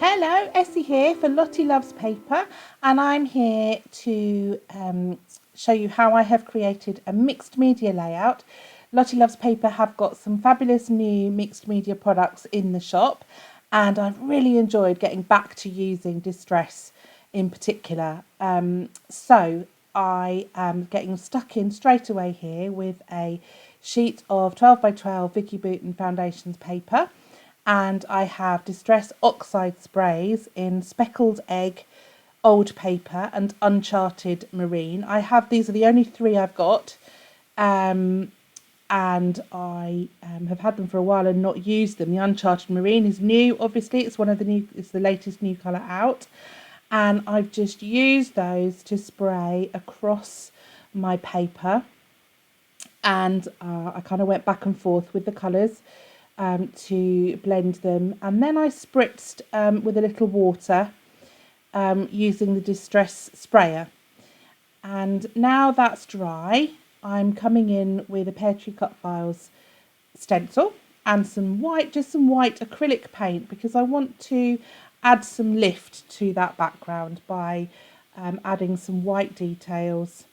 Hello, Essie here for Lottie Loves Paper, and I'm here to show you how I have created a mixed media layout. Lottie Loves Paper have got some fabulous new mixed media products in the shop, and I've really enjoyed getting back to using distress in particular. So I am getting stuck in straight away here with a sheet of 12 by 12 Vicky Boughton Foundations paper. And I have Distress Oxide sprays in Speckled Egg, Old Paper and Uncharted Marine. These are the only three I've got, and I have had them for a while and not used them. The Uncharted Marine is new, obviously, it's the latest new colour out, and I've just used those to spray across my paper, and I kind of went back and forth with the colours to blend them, and then I spritzed with a little water using the Distress sprayer. And now that's dry, I'm coming in with a Pear Tree Cut Files stencil and just some white acrylic paint, because I want to add some lift to that background by adding some white details.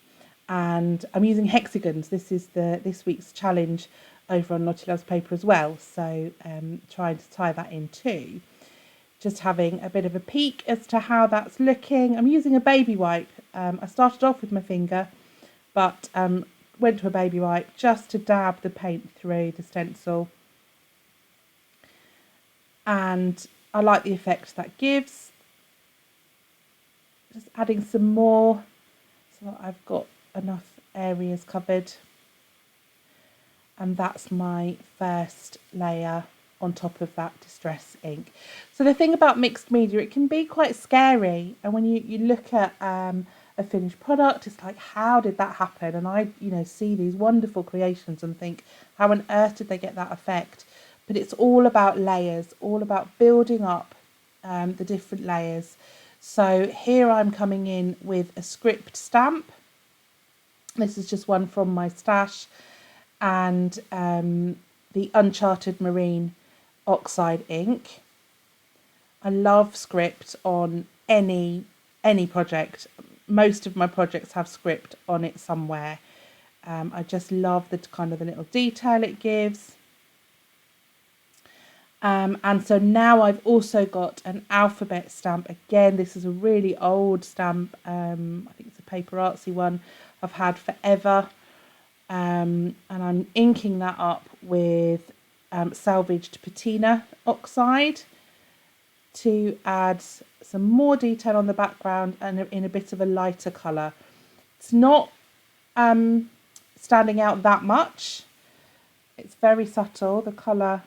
And I'm using hexagons. This is this week's challenge over on Lottie Loves Paper as well, so trying to tie that in too. Just having a bit of a peek as to how that's looking. I'm using a baby wipe. I started off with my finger, but went to a baby wipe just to dab the paint through the stencil, and I like the effect that gives. Just adding some more so that I've got enough areas covered. And that's my first layer on top of that distress ink. So the thing about mixed media, it can be quite scary, and when you look at a finished product, it's like, how did that happen? And I see these wonderful creations and think, how on earth did they get that effect? But it's all about layers, all about building up the different layers. So here I'm coming in with a script stamp. This is just one from my stash, and the Uncharted Marine Oxide ink. I love script on any project. Most of my projects have script on it somewhere. I just love the little detail it gives. And so now I've also got an alphabet stamp. Again, this is a really old stamp. I think it's a Paper Artsy one I've had forever. And I'm inking that up with salvaged patina oxide to add some more detail on the background and in a bit of a lighter colour. It's not standing out that much. It's very subtle, the colour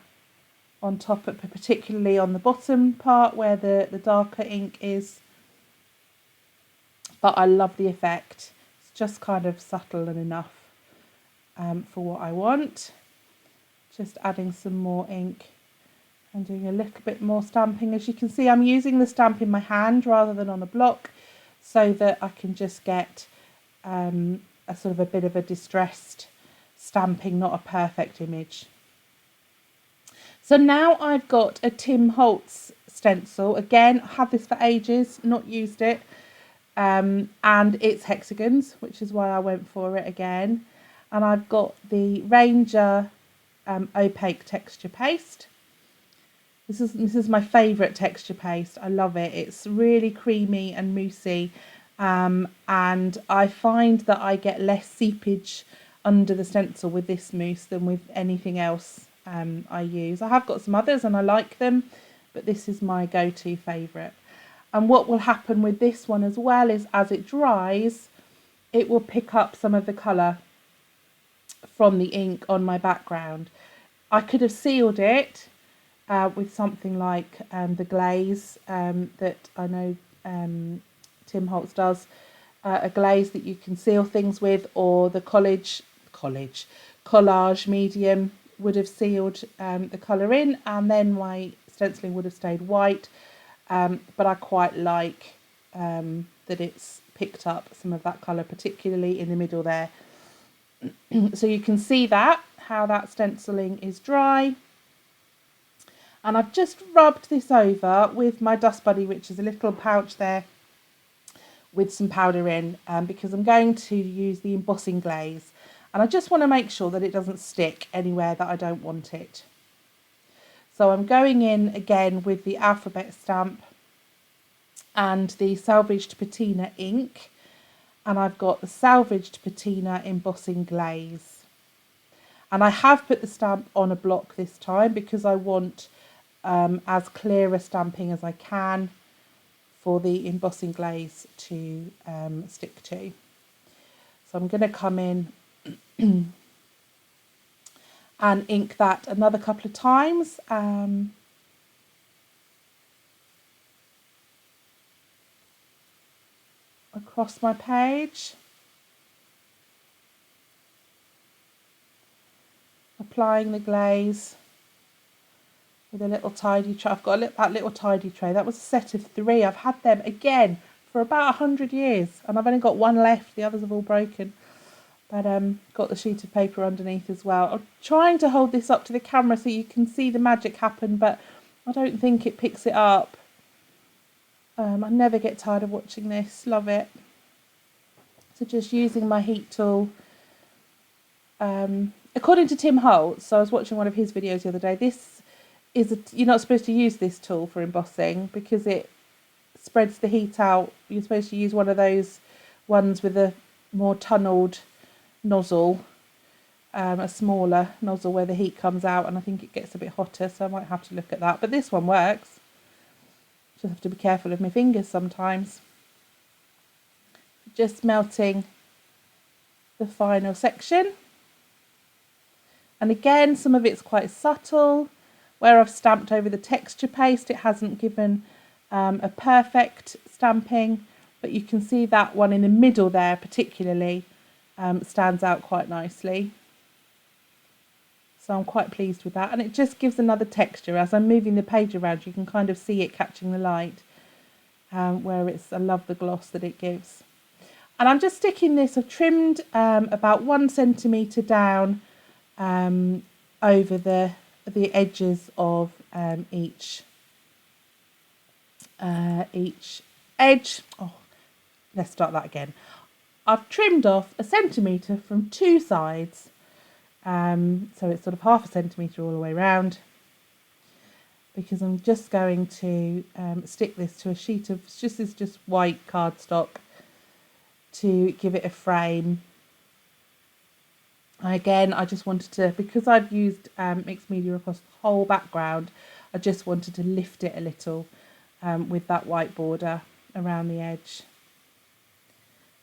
on top, particularly on the bottom part where the darker ink is. But I love the effect. It's just kind of subtle and enough for what I want. Just adding some more ink and doing a little bit more stamping. As you can see, I'm using the stamp in my hand rather than on a block, so that I can just get a sort of a bit of a distressed stamping, not a perfect image. So now I've got a Tim Holtz stencil. Again, I had this for ages, not used it, and it's hexagons, which is why I went for it again. And I've got the Ranger opaque texture paste. This is my favourite texture paste. I love it. It's really creamy and moussey, and I find that I get less seepage under the stencil with this mousse than with anything else I use. I have got some others and I like them, but this is my go-to favourite. And what will happen with this one as well is, as it dries, it will pick up some of the colour from the ink on my background. I could have sealed it with something like the Glaze that I know Tim Holtz does, a glaze that you can seal things with, or the collage medium would have sealed the colour in, and then my stenciling would have stayed white. But I quite like that it's picked up some of that colour, particularly in the middle there. So you can see how that stenciling is dry. And I've just rubbed this over with my Dust Buddy, which is a little pouch there with some powder in, because I'm going to use the embossing glaze. And I just want to make sure that it doesn't stick anywhere that I don't want it. So I'm going in again with the alphabet stamp and the salvaged patina ink. And I've got the salvaged patina embossing glaze. And I have put the stamp on a block this time because I want as clear a stamping as I can for the embossing glaze to stick to. So I'm going to come in and ink that another couple of times. Across my page. Applying the glaze with a little tidy tray. I've got that little tidy tray. That was a set of 3. I've had them again for about 100 years and I've only got one left. The others have all broken. But got the sheet of paper underneath as well. I'm trying to hold this up to the camera so you can see the magic happen, but I don't think it picks it up. I never get tired of watching this. Love it. So just using my heat tool. According to Tim Holtz, so I was watching one of his videos the other day, this is you're not supposed to use this tool for embossing because it spreads the heat out. You're supposed to use one of those ones with a more tunnelled nozzle, a smaller nozzle where the heat comes out, and I think it gets a bit hotter, so I might have to look at that. But this one works. Just have to be careful of my fingers sometimes. Just melting the final section. And again, some of it's quite subtle. Where I've stamped over the texture paste, it hasn't given a perfect stamping, but you can see that one in the middle there particularly stands out quite nicely. So I'm quite pleased with that, and it just gives another texture. As I'm moving the page around, you can kind of see it catching the light, where I love the gloss that it gives. And I'm just sticking this, I've trimmed about 1 centimetre down over the edges of each edge. Oh, let's start that again. I've trimmed off 1 centimetre from 2 sides, so it's sort of 1/2 centimetre all the way around, because I'm just going to stick this to a sheet of just white cardstock to give it a frame. Again, I just wanted to, because I've used mixed media across the whole background, I just wanted to lift it a little with that white border around the edge.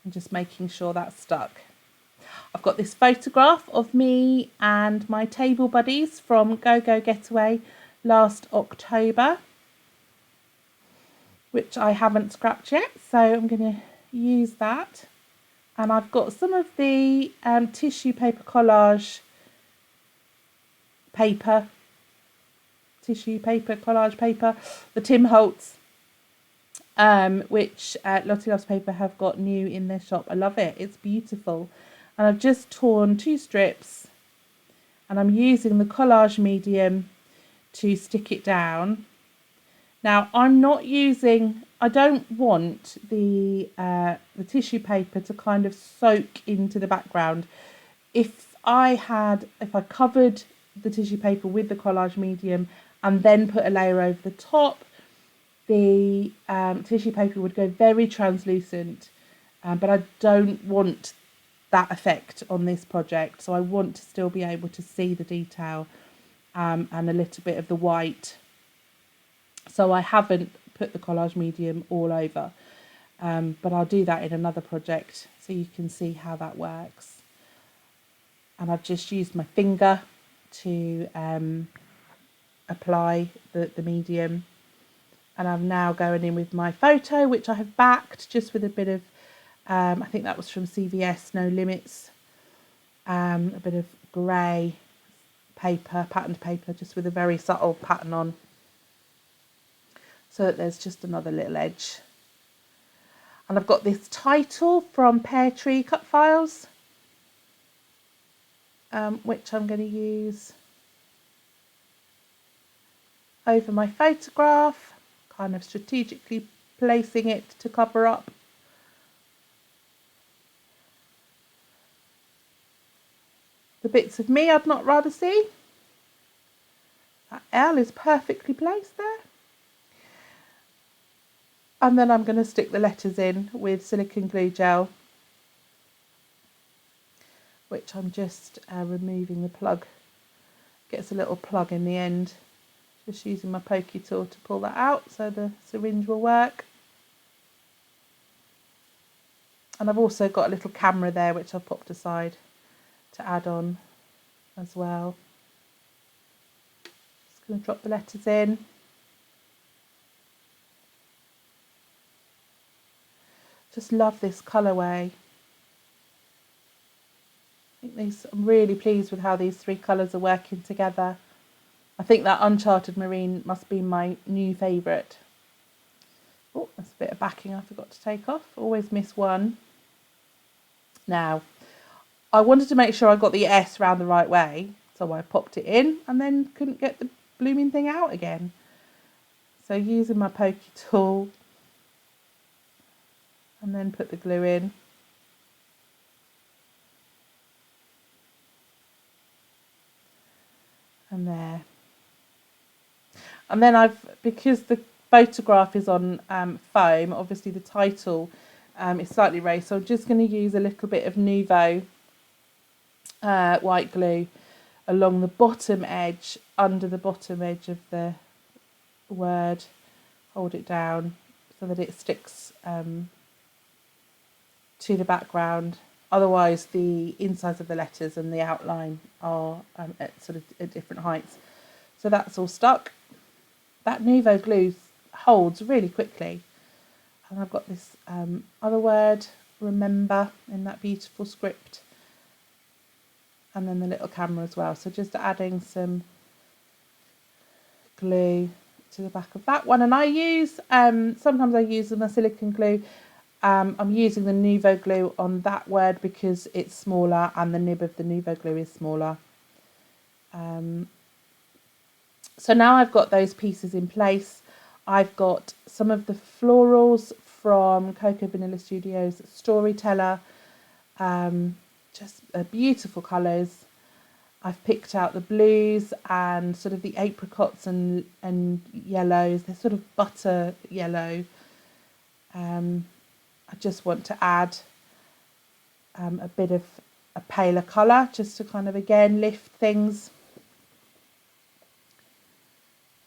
And just making sure that's stuck. I've got this photograph of me and my table buddies from Go Go Getaway last October, which I haven't scrapped yet, so I'm going to use that. And I've got some of the tissue paper collage paper, the Tim Holtz, which Lottie Loves Paper have got new in their shop. I love it, it's beautiful. And I've just torn 2 strips and I'm using the collage medium to stick it down. Now I'm not using, I don't want the tissue paper to kind of soak into the background. If I covered the tissue paper with the collage medium and then put a layer over the top, the tissue paper would go very translucent, but I don't want that effect on this project. So I want to still be able to see the detail and a little bit of the white. So I haven't put the collage medium all over, but I'll do that in another project so you can see how that works. And I've just used my finger to apply the medium, and I'm now going in with my photo, which I have backed just with a bit of I think that was from CVS No Limits, a bit of grey paper, patterned paper, just with a very subtle pattern on, so that there's just another little edge. And I've got this title from Pear Tree Cut Files, which I'm going to use over my photograph, kind of strategically placing it to cover up the bits of me I'd not rather see. That L is perfectly placed there. And then I'm going to stick the letters in with silicone glue gel, which I'm just removing the plug. Gets a little plug in the end. Just using my pokey tool to pull that out so the syringe will work. And I've also got a little camera there which I've popped aside to add on as well. Just going to drop the letters in. Just love this colourway. I'm really pleased with how these three colours are working together. I think that Uncharted Marine must be my new favourite. Oh, that's a bit of backing I forgot to take off. Always miss one. Now, I wanted to make sure I got the S round the right way, so I popped it in and then couldn't get the blooming thing out again. So using my pokey tool and then put the glue in. And there. And then because the photograph is on foam, obviously the title is slightly raised, so I'm just going to use a little bit of Nuvo white glue along the bottom edge, under the bottom edge of the word. Hold it down so that it sticks to the background. Otherwise the insides of the letters and the outline are at different heights. So that's all stuck. That Nuvo glue holds really quickly. And I've got this other word, remember, in that beautiful script. And then the little camera as well. So just adding some glue to the back of that one. And I use, sometimes I use my silicone glue. I'm using the Nuvo glue on that word because it's smaller and the nib of the Nuvo glue is smaller. So now I've got those pieces in place. I've got some of the florals from Cocoa Vanilla Studio Storyteller. Just beautiful colours. I've picked out the blues and sort of the apricots and yellows. They're sort of butter yellow. I just want to add a bit of a paler colour just to kind of again lift things.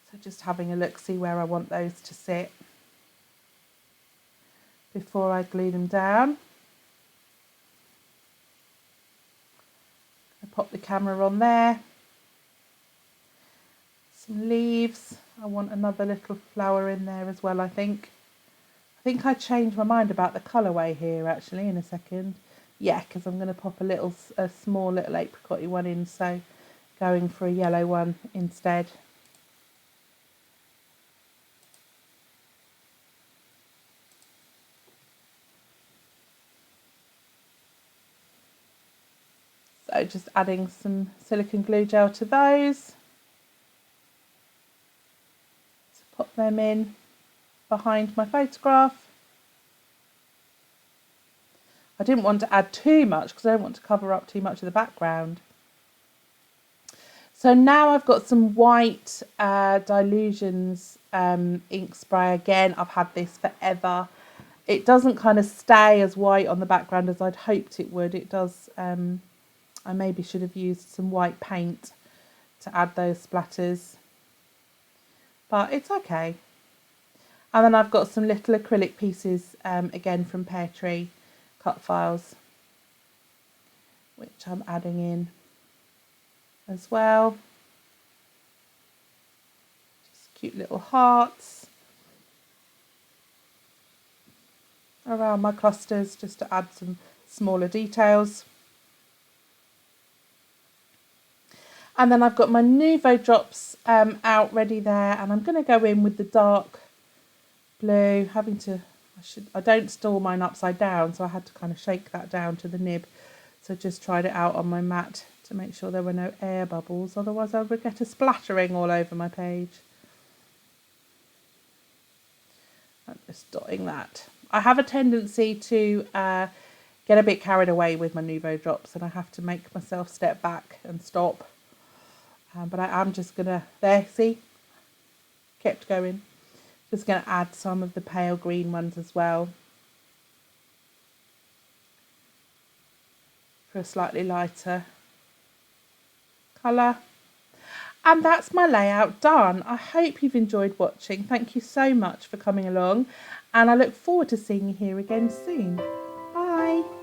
So just having a look, see where I want those to sit before I glue them down. I pop the camera on there. Some leaves. I want another little flower in there as well, I think. I changed my mind about the colourway here actually in a second. Yeah, because I'm going to pop a small little apricot-y one in, so going for a yellow one instead. So just adding some silicone glue gel to those. So pop them in behind my photograph. I didn't want to add too much because I don't want to cover up too much of the background. So now I've got some white Dilutions ink spray. Again, I've had this forever. It doesn't kind of stay as white on the background as I'd hoped it would. It does. I maybe should have used some white paint to add those splatters, but it's okay. And then I've got some little acrylic pieces, again from Pear Tree cut files, which I'm adding in as well. Just cute little hearts around my clusters just to add some smaller details. And then I've got my Nuvo drops out ready there, and I'm going to go in with the dark blue. I don't store mine upside down, so I had to kind of shake that down to the nib. So just tried it out on my mat to make sure there were no air bubbles, otherwise I would get a splattering all over my page. I'm just dotting that. I have a tendency to get a bit carried away with my Nouveau drops, and I have to make myself step back and stop. But I am just going to, there, see, kept going. Just going to add some of the pale green ones as well for a slightly lighter colour. And that's my layout done. I hope you've enjoyed watching. Thank you so much for coming along, and I look forward to seeing you here again soon. Bye.